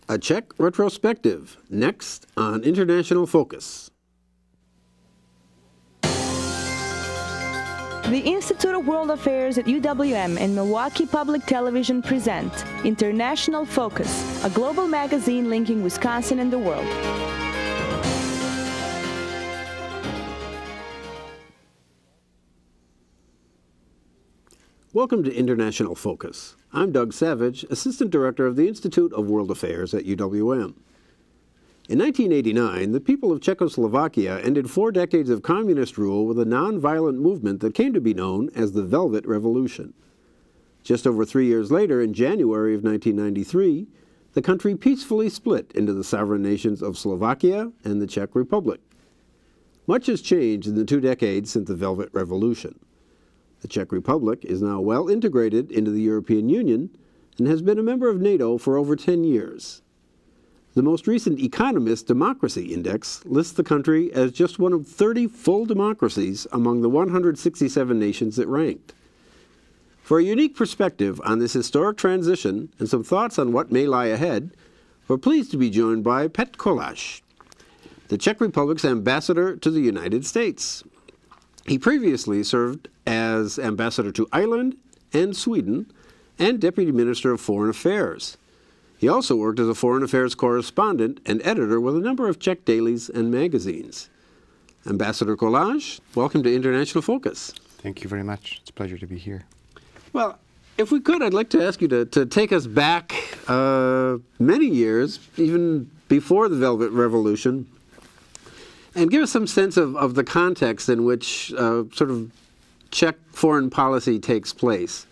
A Czech Retrospective, next on International Focus. The Institute of World Affairs at UWM and Milwaukee Public Television present International Focus, a global magazine linking Wisconsin and the world. Welcome to International Focus. I'm Doug Savage, Assistant Director of the Institute of World Affairs at UWM. In 1989, the people of Czechoslovakia ended 4 decades of communist rule with a non-violent movement that came to be known as the Velvet Revolution. Just over 3 years later, in January of 1993, the country peacefully split into the sovereign nations of Slovakia and the Czech Republic. Much has changed in the 2 decades since the Velvet Revolution. The Czech Republic is now well integrated into the European Union and has been a member of NATO for over 10 years. The most recent Economist Democracy Index lists the country as just one of 30 full democracies among the 167 nations it ranked. For a unique perspective on this historic transition and some thoughts on what may lie ahead, we're pleased to be joined by Petr Kolar, the Czech Republic's ambassador to the United States. He previously served as ambassador to Ireland and Sweden and Deputy Minister of Foreign Affairs. He also worked as a foreign affairs correspondent and editor with a number of Czech dailies and magazines. Ambassador Kolar, welcome to International Focus. Thank you very much. It's a pleasure to be here. Well, if we could, I'd like to ask you to take us back many years, even before the Velvet Revolution, and give us some sense of the context in which sort of Czech foreign policy takes place.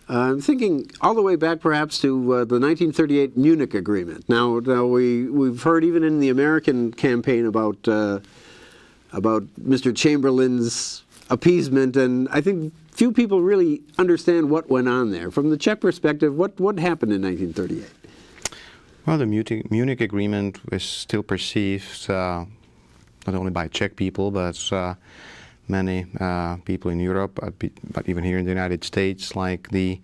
I'm thinking all the way back perhaps to the 1938 Munich Agreement. Now we've heard even in the American campaign about Mr. Chamberlain's appeasement, and I think few people really understand what went on there. From the Czech perspective, what happened in 1938? Well, the Munich Agreement was still perceived not only by Czech people, but many people in Europe, but even here in the United States, like the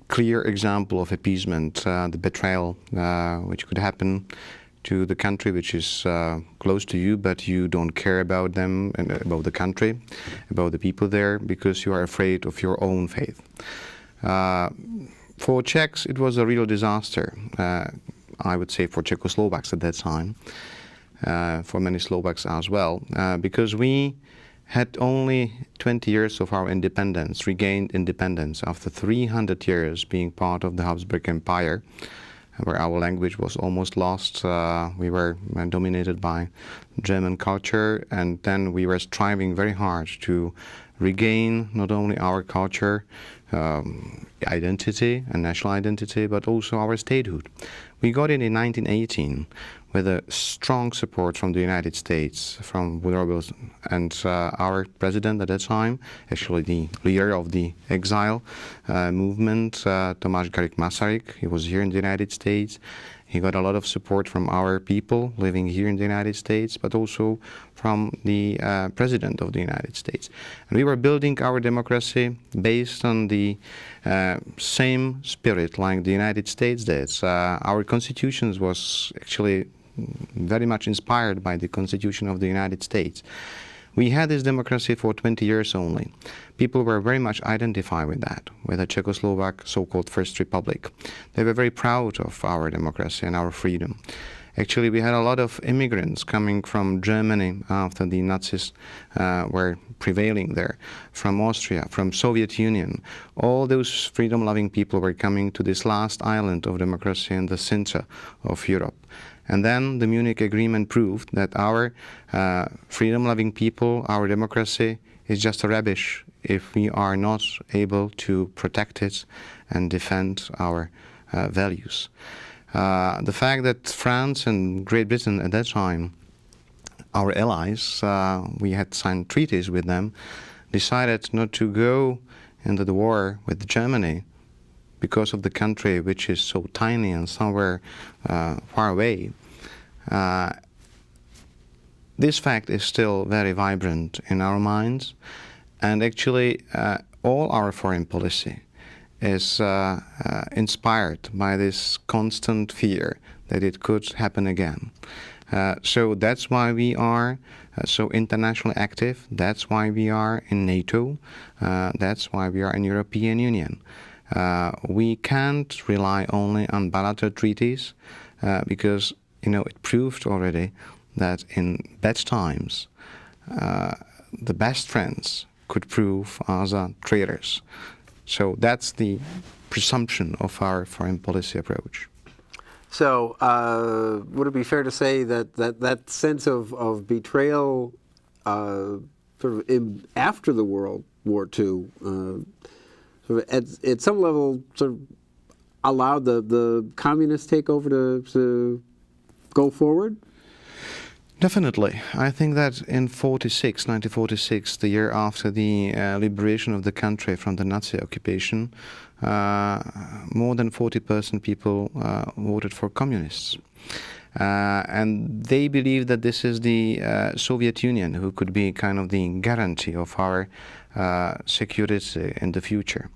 clear example of appeasement, the betrayal which could happen to the country which is close to you, but you don't care about them and about the country, about the people there, because you are afraid of your own faith. For Czechs, it was a real disaster. I would say for Czechoslovaks at that time. For many Slovaks as well, because we had only 20 years of our independence, regained independence after 300 years being part of the Habsburg Empire, where our language was almost lost. We were dominated by German culture, and then we were striving very hard to regain not only our culture, identity and national identity, but also our statehood. We got it in 1918 with a strong support from the United States, from Woodrow and our president at that time, actually the leader of the exile movement, Tomáš Garrigue Masaryk. He was here in the United States. He got a lot of support from our people living here in the United States, but also from the President of the United States. And we were building our democracy based on the same spirit like the United States did. Our constitution was actually very much inspired by the Constitution of the United States. We had this democracy for 20 years only. People were very much identified with that, with the Czechoslovak so-called First Republic. They were very proud of our democracy and our freedom. Actually, we had a lot of immigrants coming from Germany after the Nazis were prevailing there, from Austria, from Soviet Union. All those freedom-loving people were coming to this last island of democracy in the center of Europe. And then the Munich Agreement proved that our freedom-loving people, our democracy, is just a rubbish if we are not able to protect it and defend our values. The fact that France and Great Britain at that time, our allies, we had signed treaties with them, decided not to go into the war with Germany because of the country which is so tiny and somewhere far away. This fact is still very vibrant in our minds, and actually all our foreign policy is inspired by this constant fear that it could happen again. So that's why we are so internationally active. That's why we are in NATO. That's why we are in European Union. We can't rely only on bilateral treaties because it proved already that in bad times the best friends could prove as traitors. So that's the presumption of our foreign policy approach. So, would it be fair to say that sense of betrayal sort of after the World War II, sort of at some level, sort of allowed the communist takeover to go forward? Definitely. I think that in 1946, the year after the liberation of the country from the Nazi occupation, more than 40% people voted for communists. And they believed that this is the Soviet Union who could be kind of the guarantee of our security in the future.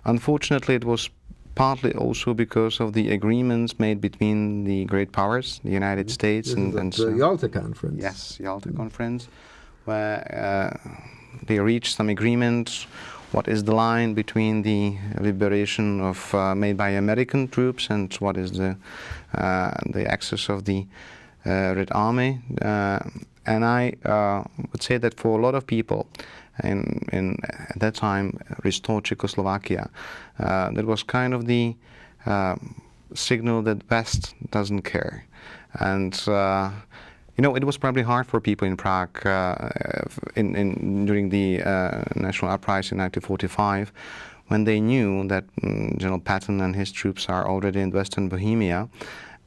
Unfortunately, it was partly also because of the agreements made between the great powers, the United States and the Yalta Conference. Yes, Yalta Conference, where they reached some agreement. What is the line between the liberation of made by American troops and what is the access of the Red Army? And I would say that for a lot of people, at that time, restored Czechoslovakia, that was kind of the signal that West doesn't care. And it was probably hard for people in Prague during the national uprising in 1945, when they knew that General Patton and his troops are already in Western Bohemia,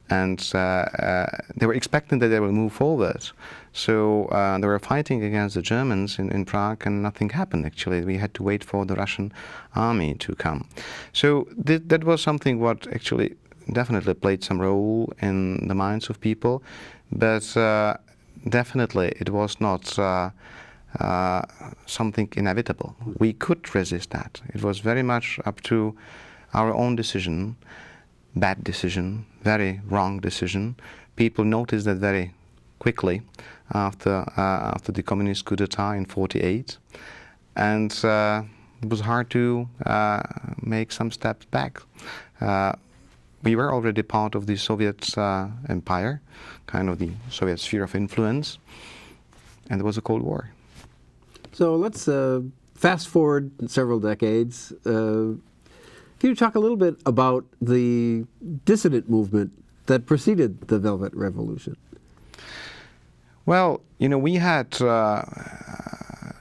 and they were expecting that they will move forward. So they were fighting against the Germans in Prague, and nothing happened, actually. We had to wait for the Russian army to come. So that was something what actually definitely played some role in the minds of people, but definitely it was not something inevitable. We could resist that. It was very much up to our own decision, bad decision, very wrong decision. People noticed that very quickly after the communist coup d'etat in 1948, and it was hard to make some steps back. We were already part of the Soviet empire, kind of the Soviet sphere of influence, and there was a Cold War. So let's fast forward several decades. Can you talk a little bit about the dissident movement that preceded the Velvet Revolution? Well, we had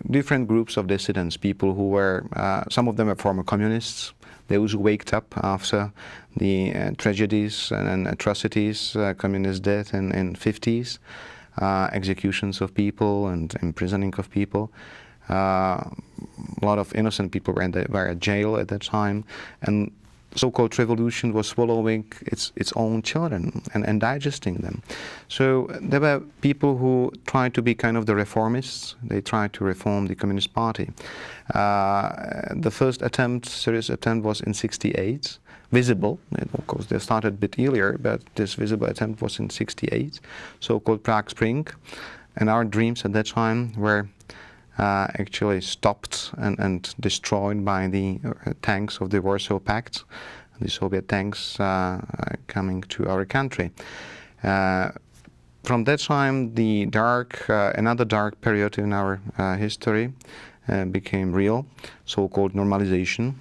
different groups of dissidents, people who were, some of them were former communists, those who waked up after the tragedies and atrocities communists did in the 50s, executions of people and imprisoning of people. A lot of innocent people were in jail at that time, and so-called revolution was swallowing its own children and digesting them. So there were people who tried to be kind of the reformists. They tried to reform the Communist Party. The first serious attempt was in 1968, visible. Of course, they started a bit earlier, but this visible attempt was in 1968, so-called Prague Spring. And our dreams at that time were actually stopped and destroyed by the tanks of the Warsaw Pact, the Soviet tanks coming to our country. From that time, the another dark period in our history became real, so-called normalization.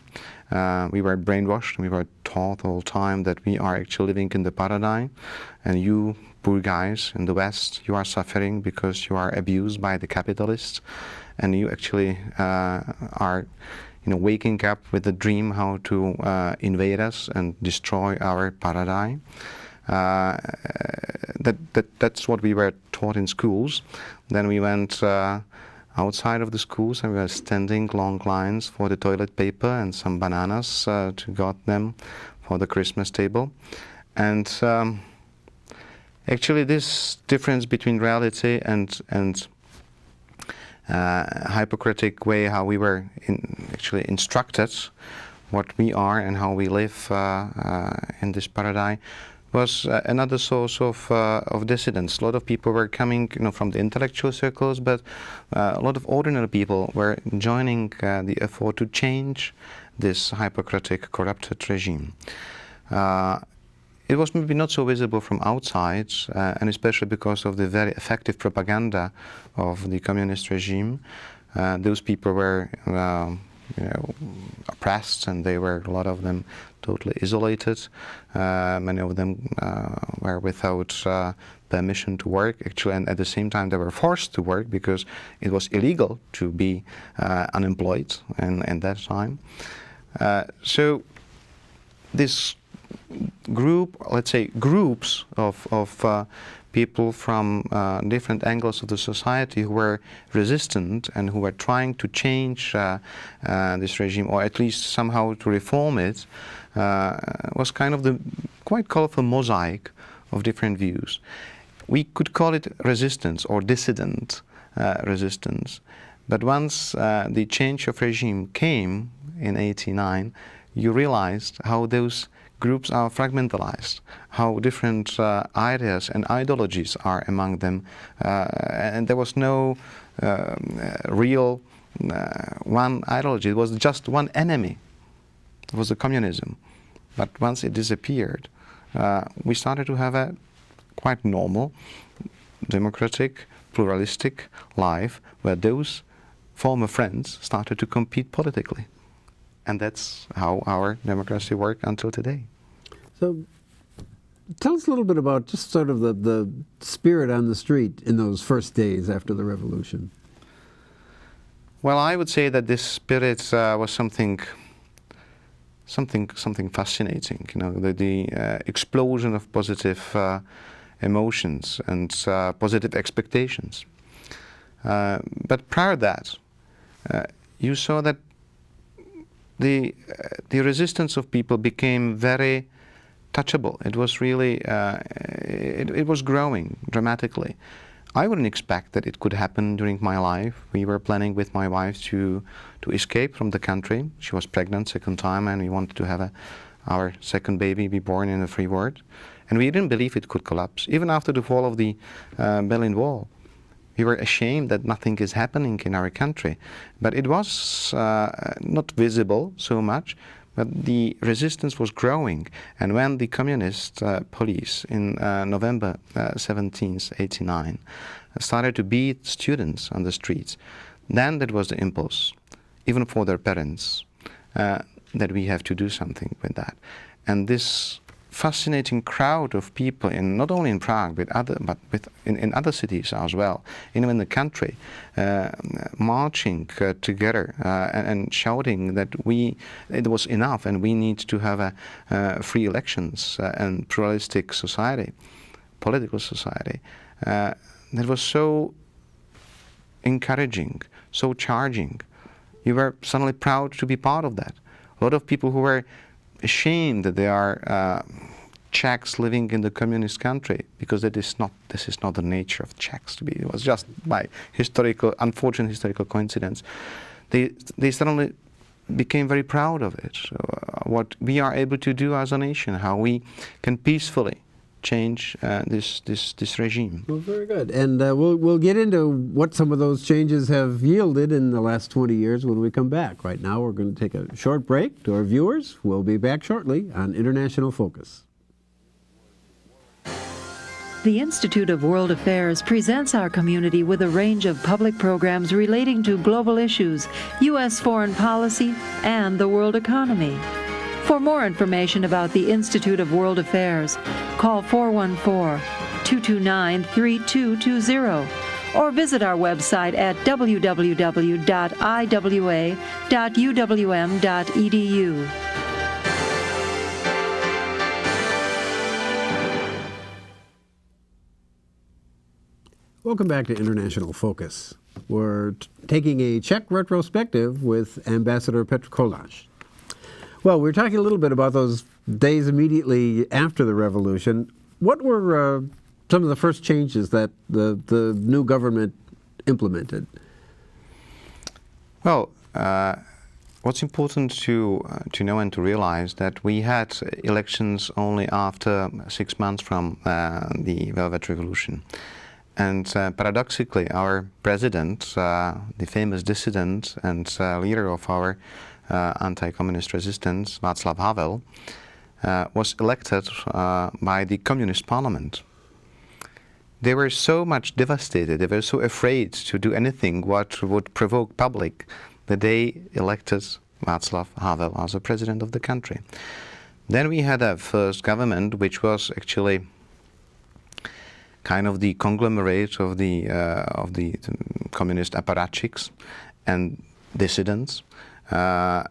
We were brainwashed, we were taught all the time that we are actually living in the paradigm, and you poor guys in the West, you are suffering because you are abused by the capitalists, and you actually are waking up with the dream how to invade us and destroy our paradigm. That's what we were taught in schools. Then we went outside of the schools and we were standing long lines for the toilet paper and some bananas to get them for the Christmas table. And actually this difference between reality and Hippocratic way how we were actually instructed what we are and how we live in this paradigm, was another source of dissidence. A lot of people were coming, from the intellectual circles, but a lot of ordinary people were joining the effort to change this hypocritic, corrupted regime. It was maybe not so visible from outside, and especially because of the very effective propaganda of the communist regime. Those people were oppressed, and they were, a lot of them, totally isolated. Many of them were without permission to work, actually, and at the same time they were forced to work because it was illegal to be unemployed in that time. So this group, let's say groups of people from different angles of the society who were resistant and who were trying to change this regime, or at least somehow to reform it, was kind of the quite colorful mosaic of different views. We could call it resistance or dissident resistance. But once the change of regime came in '89, you realized how those groups are fragmentalized, how different ideas and ideologies are among them, and there was no real one ideology. It was just one enemy. It was the communism. But once it disappeared, we started to have a quite normal, democratic, pluralistic life where those former friends started to compete politically. And that's how our democracy worked until today. So tell us a little bit about just sort of the spirit on the street in those first days after the revolution. Well, I would say that this spirit was something fascinating. The explosion of positive emotions and positive expectations. But prior to that, you saw that the resistance of people became very touchable. It was really, it was growing dramatically. I wouldn't expect that it could happen during my life. We were planning with my wife to escape from the country. She was pregnant second time, and we wanted to have our second baby be born in a free world. And we didn't believe it could collapse. Even after the fall of the Berlin Wall, we were ashamed that nothing is happening in our country. But it was not visible so much, but the resistance was growing. And when the communist police in November 17th, '89, started to beat students on the streets, then that was the impulse, even for their parents, that we have to do something with that. And this fascinating crowd of people, not only in Prague, but in other cities as well, even in the country, marching together and shouting that it was enough and we need to have free elections and pluralistic society, political society. That was so encouraging, so charging. You were suddenly proud to be part of that. A lot of people who were ashamed that they are Czechs living in the communist country, because this is not the nature of Czechs to be. It was just by unfortunate historical coincidence. They suddenly became very proud of it. So, what we are able to do as a nation, how we can peacefully change this regime. Well, very good. And we'll get into what some of those changes have yielded in the last 20 years when we come back. Right now we're going to take a short break. To our viewers, we'll be back shortly on International Focus. The Institute of World Affairs presents our community with a range of public programs relating to global issues, U.S. foreign policy, and the world economy. For more information about the Institute of World Affairs, call 414-229-3220 or visit our website at www.iwa.uwm.edu. Welcome back to International Focus. We're taking a Czech retrospective with Ambassador Petr Kolar. Well, we're talking a little bit about those days immediately after the revolution. What were some of the first changes that the new government implemented? Well, what's important to know and to realize that we had elections only after 6 months from the Velvet Revolution. And paradoxically, our president, the famous dissident and leader of our anti-communist resistance, Václav Havel, was elected by the communist parliament. They were so much devastated, they were so afraid to do anything what would provoke public, that they elected Václav Havel as the president of the country. Then we had a first government which was actually kind of the conglomerate of the communist apparatchiks and dissidents. Their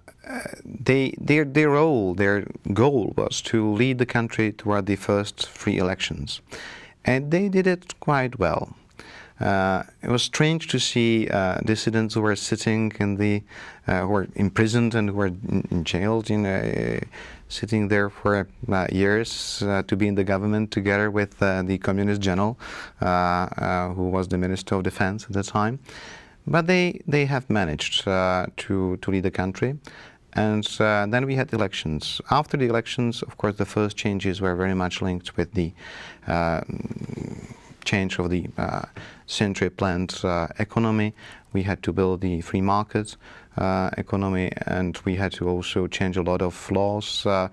role, their goal was to lead the country toward the first free elections. And they did it quite well. It was strange to see dissidents who were sitting in who were imprisoned and who were jailed, sitting there for years to be in the government together with the communist general, who was the Minister of Defense at the time. But they have managed to lead the country. And then we had elections. After the elections, of course, the first changes were very much linked with the change of the century-planned economy. We had to build the free market economy, and we had to also change a lot of laws. It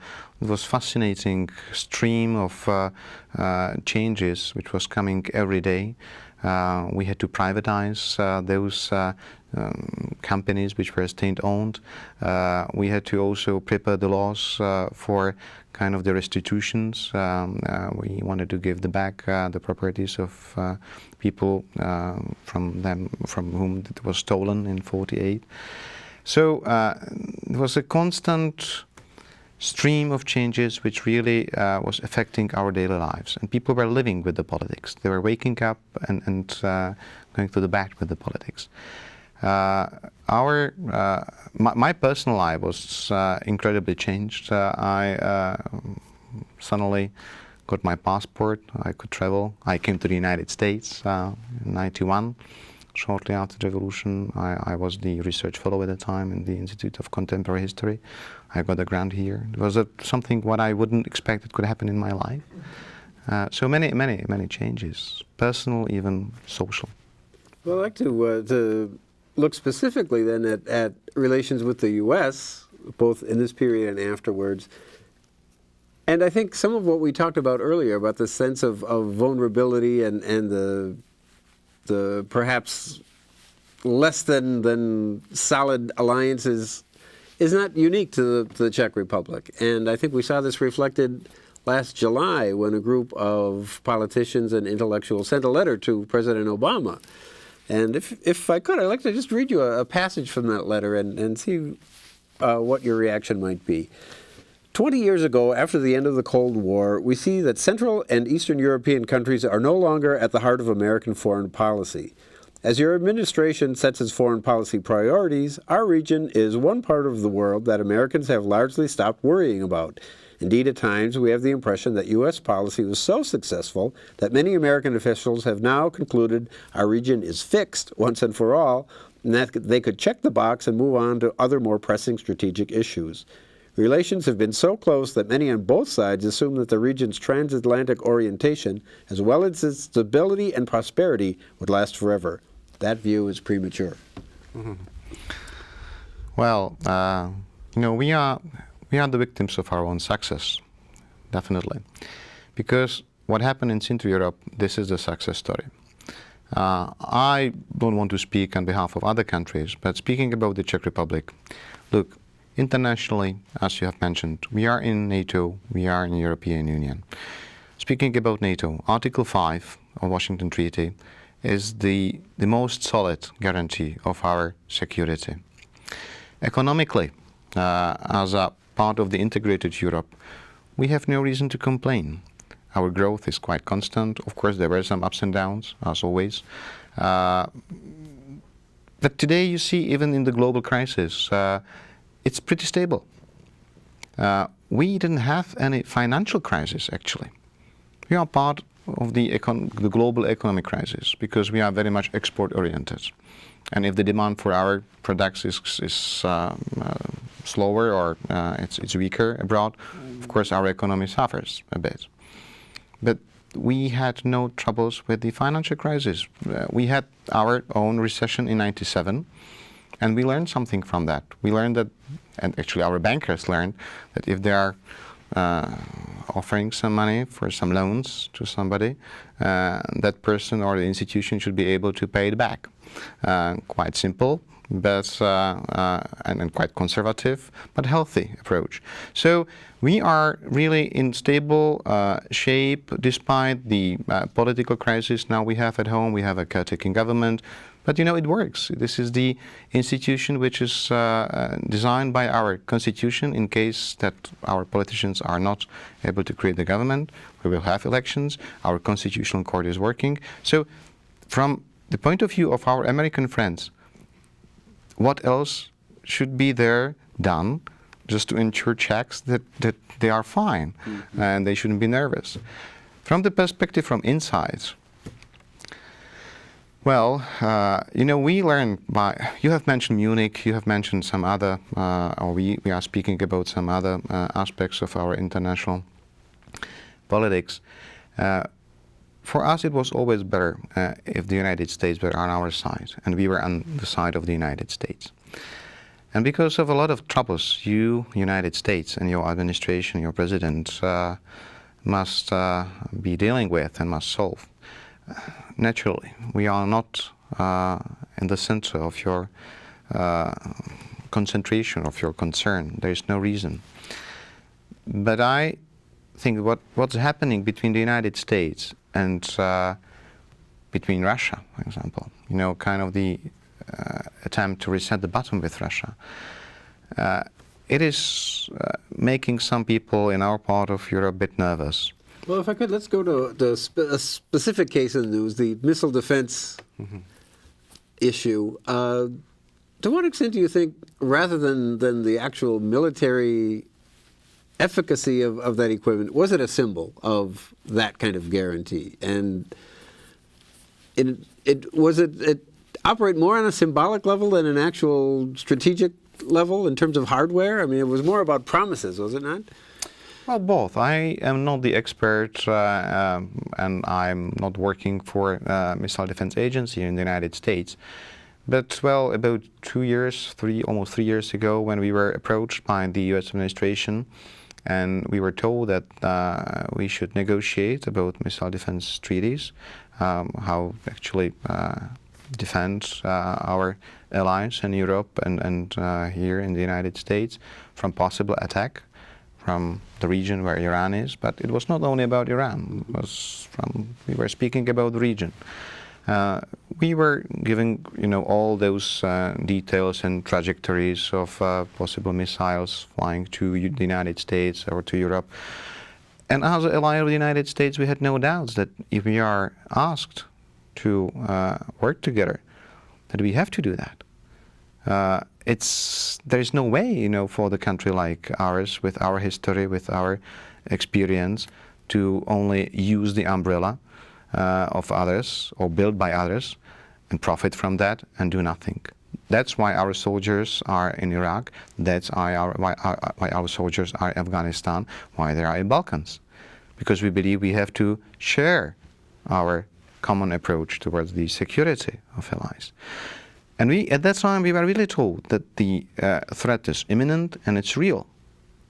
was a fascinating stream of changes which was coming every day. We had to privatize those companies which were state-owned. We had to also prepare the laws for kind of the restitutions. We wanted to give back the properties of people from whom it was stolen in '48. So it was a constant stream of changes which really was affecting our daily lives, and people were living with the politics. They were waking up and going to the bed with the politics. My personal life was incredibly changed. I suddenly got my passport. I could travel. I came to the United States in '91. Shortly after the revolution, I was the research fellow at the time in the Institute of Contemporary History. I got a grant here. It was something what I wouldn't expect it could happen in my life. So many changes, personal, even social. Well, I'd like to look specifically then at relations with the U.S., both in this period and afterwards. And I think some of what we talked about earlier, about the sense of vulnerability and the perhaps less than solid alliances is not unique to the Czech Republic. And I think we saw this reflected last July when a group of politicians and intellectuals sent a letter to President Obama. And if I could, I'd like to just read you a passage from that letter and see what your reaction might be. 20 years ago, after the end of the Cold War, we see that Central and Eastern European countries are no longer at the heart of American foreign policy. As your administration sets its foreign policy priorities, our region is one part of the world that Americans have largely stopped worrying about. Indeed, at times, we have the impression that U.S. policy was so successful that many American officials have now concluded our region is fixed once and for all, and that they could check the box and move on to other more pressing strategic issues. Relations have been so close that many on both sides assume that the region's transatlantic orientation, as well as its stability and prosperity, would last forever. That view is premature. Mm-hmm. Well, we are the victims of our own success, definitely. Because what happened in Central Europe, this is the success story. I don't want to speak on behalf of other countries, but speaking about the Czech Republic, look, internationally, as you have mentioned, we are in NATO, we are in the European Union. Speaking about NATO, Article 5 of Washington Treaty is the most solid guarantee of our security. Economically, as a part of the integrated Europe, we have no reason to complain. Our growth is quite constant. Of course, there were some ups and downs, as always. But today, you see, even in the global crisis, it's pretty stable. We didn't have any financial crisis, actually. We are part of the global economic crisis because we are very much export-oriented. And if the demand for our products is slower or it's weaker abroad, of course our economy suffers a bit. But we had no troubles with the financial crisis. We had our own recession in '97, and we learned something from that. We learned that, and actually our bankers learned, that if they are offering some money for some loans to somebody, that person or the institution should be able to pay it back. Quite simple, but and quite conservative, but healthy approach. So we are really in stable shape despite the political crisis now we have at home. We have a caretaking government, but it works. This is the institution which is designed by our constitution in case that our politicians are not able to create the government. We will have elections. Our constitutional court is working. So from the point of view of our American friends, what else should be there done just to ensure Czechs that they are fine and they shouldn't be nervous? From the perspective from inside, well, we learn by, you have mentioned Munich, you have mentioned some other, or we are speaking about some other aspects of our international politics. For us, it was always better if the United States were on our side, and we were on the side of the United States. And because of a lot of troubles you, United States, and your administration, your president, must be dealing with and must solve, naturally, we are not in the center of your concentration, of your concern. There is no reason. But I think what's happening between the United States and between Russia, for example, kind of the attempt to reset the button with Russia, it is making some people in our part of Europe a bit nervous. Well, if I could, let's go to a specific case in the news, the missile defense issue. To what extent do you think, rather than the actual military efficacy of that equipment, was it a symbol of that kind of guarantee? And was it operate more on a symbolic level than an actual strategic level in terms of hardware? I mean, it was more about promises, was it not? Well, both. I am not the expert, and I'm not working for Missile Defense Agency in the United States. But, well, about almost 3 years ago, when we were approached by the U.S. administration, and we were told that we should negotiate about missile defense treaties, how actually defend our allies in Europe and here in the United States from possible attack from the region where Iran is. But it was not only about Iran. We were speaking about the region. We were giving, all those details and trajectories of possible missiles flying to the United States or to Europe. And as an ally of the United States, we had no doubts that if we are asked to work together, that we have to do that. There's no way, for the country like ours, with our history, with our experience, to only use the umbrella of others or built by others and profit from that and do nothing. That's why our soldiers are in Iraq. That's why our soldiers are in Afghanistan, why they are in Balkans. Because we believe we have to share our common approach towards the security of allies. And at that time, we were really told that the threat is imminent and it's real,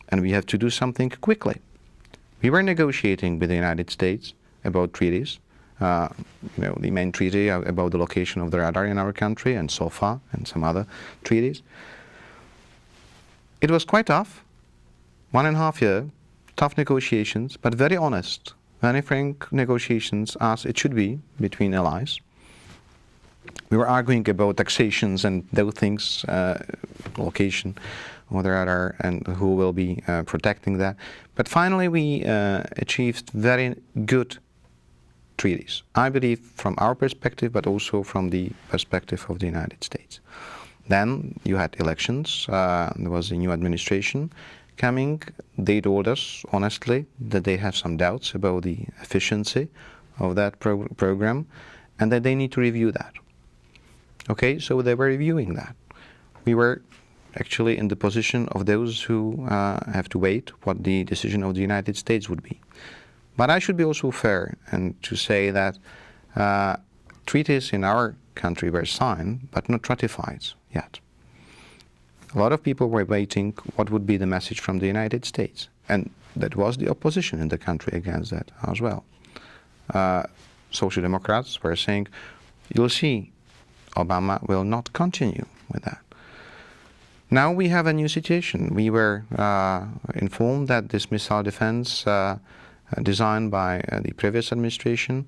and we have to do something quickly. We were negotiating with the United States about treaties, the main treaty about the location of the radar in our country, and SOFA, and some other treaties. It was quite tough, 1.5 years, tough negotiations, but very honest, very frank negotiations as it should be between allies. We were arguing about taxations and those things, location or the radar, and who will be protecting that. But finally we achieved very good treaties, I believe, from our perspective, but also from the perspective of the United States. Then you had elections, there was a new administration coming. They told us honestly that they have some doubts about the efficiency of that program and that they need to review that. Okay, so they were reviewing that. We were actually in the position of those who have to wait what the decision of the United States would be. But I should be also fair and to say that treaties in our country were signed but not ratified yet. A lot of people were waiting what would be the message from the United States, and that was the opposition in the country against that as well. Social Democrats were saying, you'll see, Obama will not continue with that. Now we have a new situation. We were informed that this missile defense designed by the previous administration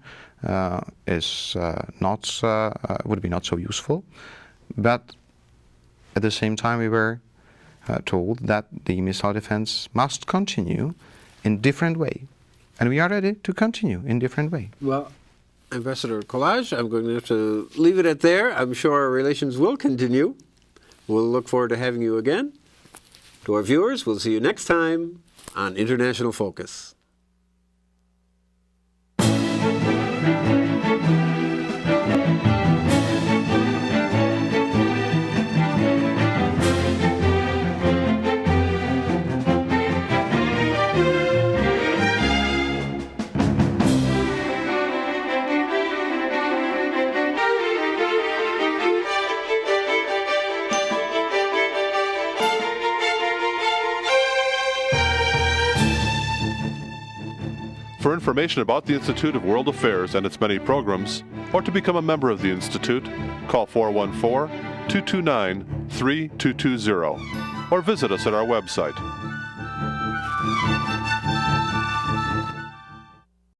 is would be not so useful, but at the same time we were told that the missile defense must continue in different way, and we are ready to continue in different way. Well, Ambassador Kolar, I'm going to have to leave it at there. I'm sure our relations will continue. We'll look forward to having you again. To our viewers, we'll see you next time on International Focus. For information about the Institute of World Affairs and its many programs, or to become a member of the Institute, call 414-229-3220 or visit us at our website.